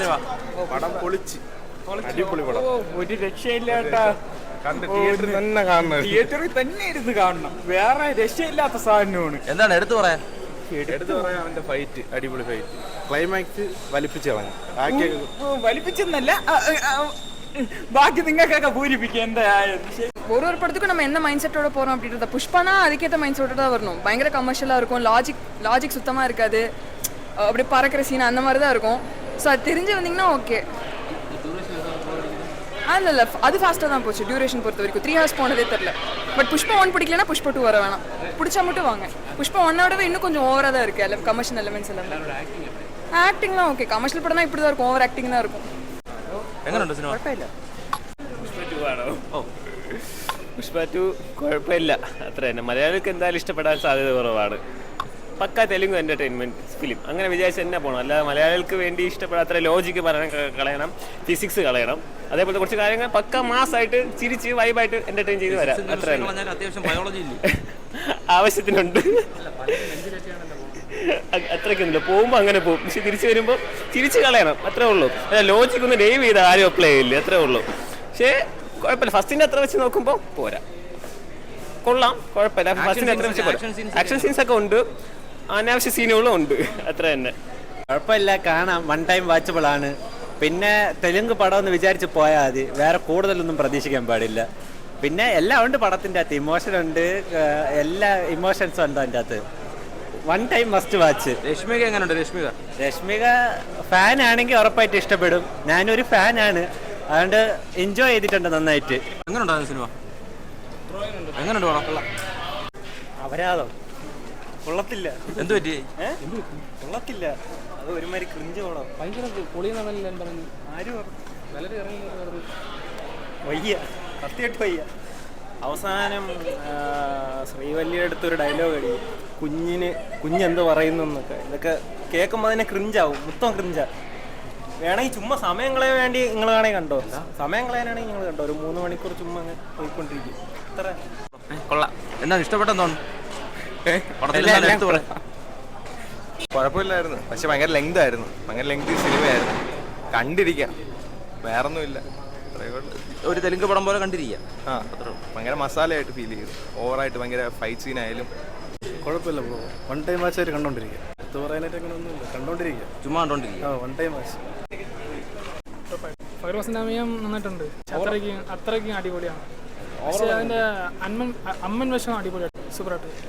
Cinema? പടം പൊളിച്ച്, അടിപൊളി പടം. ഒരു രക്ഷയില്ല കേട്ടാ. തിയേറ്ററിൽ തന്നെ കാണണം, തിയേറ്ററിൽ തന്നെ ഇരുന്ന് കാണണം. വേറെ രക്ഷയില്ലാത്ത സാധനമാണ്. എന്താണ് എടുത്തു പറയാൻ? എടുത്തു പറയാൻ അവന്റെ ഫൈറ്റ്, അടിപൊളി ഫൈറ്റ്. ക്ലൈമാക്സ് വലിപ്പിച്ച് കളഞ്ഞു. വലിപ്പിച്ചെന്നല്ല, பாக்கி திங்கக்காக பூரிப்பிக்க எந்த ஒரு படத்துக்கும் நம்ம என்ன மைண்ட் செட்டோட போகிறோம் அப்படின்றத புஷ்பானா அதுக்கேற்ற மைண்ட் செட்டோட தான் வரணும். பயங்கர கமர்ஷியலாக இருக்கும், லாஜிக் சுத்தமாக இருக்காது, அப்படி பறக்கிற சீன் அந்த மாதிரி தான் இருக்கும். ஸோ அது தெரிஞ்சு வந்தீங்கன்னா ஓகே. இல்லை அது ஃபாஸ்ட்டாக தான் போச்சு. டியூரேஷன் பொறுத்த வரைக்கும் 3 hours போனதே தெரில. பட் புஷ்பா 1 பிடிக்கலன்னா புஷ்பா 2 வர வேணாம், பிடிச்சா மட்டும் வாங்க. புஷ்பா 1 இன்னும் கொஞ்சம் ஓவராக தான் இருக்குது, எல்லாம் கமர்ஷியல் எலிமெண்ட்ஸ் எல்லாமே. ஆக்டிங்லாம் ஓகே, கமர்ஷியல் படம்னா இப்படி தான் இருக்கும், ஓவர் ஆக்டிங் தான் இருக்கும். എങ്ങനെയുണ്ട് സിനിമ? പുഷ്പ 2 കുഴപ്പമില്ല, അത്ര തന്നെ. മലയാളികൾക്ക് എന്തായാലും ഇഷ്ടപ്പെടാൻ സാധ്യത കുറവാണ്. പക്ക തെലുങ്ക് എൻ്റർടൈൻമെൻറ്റ് ഫിലിം അങ്ങനെ വിചാരിച്ച് തന്നെ പോകണം. അല്ലാതെ മലയാളികൾക്ക് വേണ്ടി ഇഷ്ടപ്പെടാത്ര ലോജിക്ക് പറയാൻ കളയണം, ഫിസിക്സ് കളയണം, അതേപോലെ കുറച്ച് കാര്യങ്ങൾ പക്ക മാസമായിട്ട് ചിരിച്ച് വൈബായിട്ട് എൻ്റർടൈൻ ചെയ്ത് വരാം, അത്ര തന്നെ. ആവശ്യത്തിനുണ്ട്, അത്രയ്ക്കൊന്നുമില്ല. പോകുമ്പോൾ അങ്ങനെ പോകും, പക്ഷെ തിരിച്ചു വരുമ്പോൾ തിരിച്ച് കളയണം, അത്രേ ഉള്ളൂ. ലോജിക്ക് ഒന്ന് ഡൈവ് ചെയ്ത് ആരും അപ്ലൈ ചെയ്യില്ല, അത്രേ ഉള്ളൂ. പക്ഷേ കുഴപ്പമില്ല, ഫസ്റ്റിൻ്റെ അത്ര വെച്ച് നോക്കുമ്പോൾ പോരാ, കൊള്ളാം, കുഴപ്പമില്ല. ഫസ്റ്റിൻ്റെ അത്ര വെച്ച് പോരാ. ആക്ഷൻ സീൻസ് ഒക്കെ ഉണ്ട്, അനാവശ്യ സീനുകളും ഉണ്ട്, അത്ര തന്നെ. കുഴപ്പമില്ല, കാണാം, 1 ടൈം വാച്ചബിൾ ആണ്. പിന്നെ തെലുങ്ക് പടം എന്ന് വിചാരിച്ച് പോയാൽ മതി, വേറെ കൂടുതലൊന്നും പ്രതീക്ഷിക്കാൻ പാടില്ല. പിന്നെ എല്ലാം ഉണ്ട് പടത്തിൻ്റെ അകത്ത്, ഇമോഷൻ ഉണ്ട്, എല്ലാ ഇമോഷൻസും ഉണ്ട് അതിൻ്റെ അകത്ത്. 1 ടൈം മസ്റ്റ് വാച്ച്. രശ്മിക എങ്ങനെയുണ്ട്? രശ്മിക ഫാൻ ആണെങ്കിൽ ഉറപ്പായിട്ട് ഇഷ്ടപ്പെടും. ഞാനൊരു ഫാനാണ്, അതുകൊണ്ട് എൻജോയ് ചെയ്തിട്ടുണ്ട് നന്നായിട്ട്. എങ്ങനെയുണ്ടായിരുന്നു സിനിമ? എങ്ങനെയുണ്ട് പടം? അപരാധം കൊള്ളത്തില്ല. എന്ത് പറ്റി? കൊള്ളത്തില്ല, അത് ഒരുമാതിരി ക്രിഞ്ച് പോണം. ഭയങ്കര പൊളിയെന്നാണല്ലോ പറഞ്ഞു. ആരും വളരെ ഇറങ്ങി വയ്യ, സത്യമായിട്ട് വയ്യ. അവസാനം ശ്രീവല്ലിയുടെ അടുത്തൊരു ഡയലോഗ് അടി, കുഞ്ഞെന്ത് പറയുന്നു എന്നൊക്കെ. ഇതൊക്കെ കേൾക്കുമ്പോൾ അതിനെ ക്രിഞ്ചാവും, മൊത്തം ക്രിഞ്ചാ. വേണമെങ്കിൽ ചുമ്മാ സമയം കളയാൻ വേണ്ടി നിങ്ങൾ വേണമെങ്കിൽ കണ്ടോ, സമയം കളയാനാണെങ്കിൽ നിങ്ങൾ കണ്ടോ, ഒരു 3 മണിക്കൂർ ചുമ്മാ അങ്ങ് പോയിക്കൊണ്ടിരിക്കും. അത്ര കൊള്ളാം. എന്താണ് ഇഷ്ടപ്പെട്ടെന്തോന്നു? കുഴപ്പമില്ലായിരുന്നു, പക്ഷെ ഭയങ്കര ലെങ്ത് ആയിരുന്നു, ഭയങ്കര ലെങ്തി സിനിമയായിരുന്നു. കണ്ടിരിക്കാം, വേറൊന്നുമില്ല. ഒരു തെലുങ്ക് പടം പോലെ കണ്ടിരിക്കുക. ഭയങ്കര മസാലയായിട്ട് ഫീൽ ചെയ്തു, ഓവറായിട്ട് ഭയങ്കര ഫൈറ്റ് സീൻ ആയാലും. കുഴപ്പമില്ല ബ്രോ, 1 ടൈം വാച്ചായിട്ട് കണ്ടോണ്ടിരിക്കുക. ഇത് പറയാനായിട്ട് അങ്ങനെ ഒന്നുമില്ല, കണ്ടോണ്ടിരിക്കുക, ചുമ്മാ കണ്ടോണ്ടിരിക്കുക. 1 ടൈം വാച്ച്. ഫൈറോസിന്റെ അഭിനയം നന്നായിട്ടുണ്ട്, അത്രയ്ക്കും അടിപൊളിയാണ്. പക്ഷേ അതിന്റെ അമ്മൻ വേഷം അടിപൊളിയായിട്ട് സൂപ്പറായിട്ട്.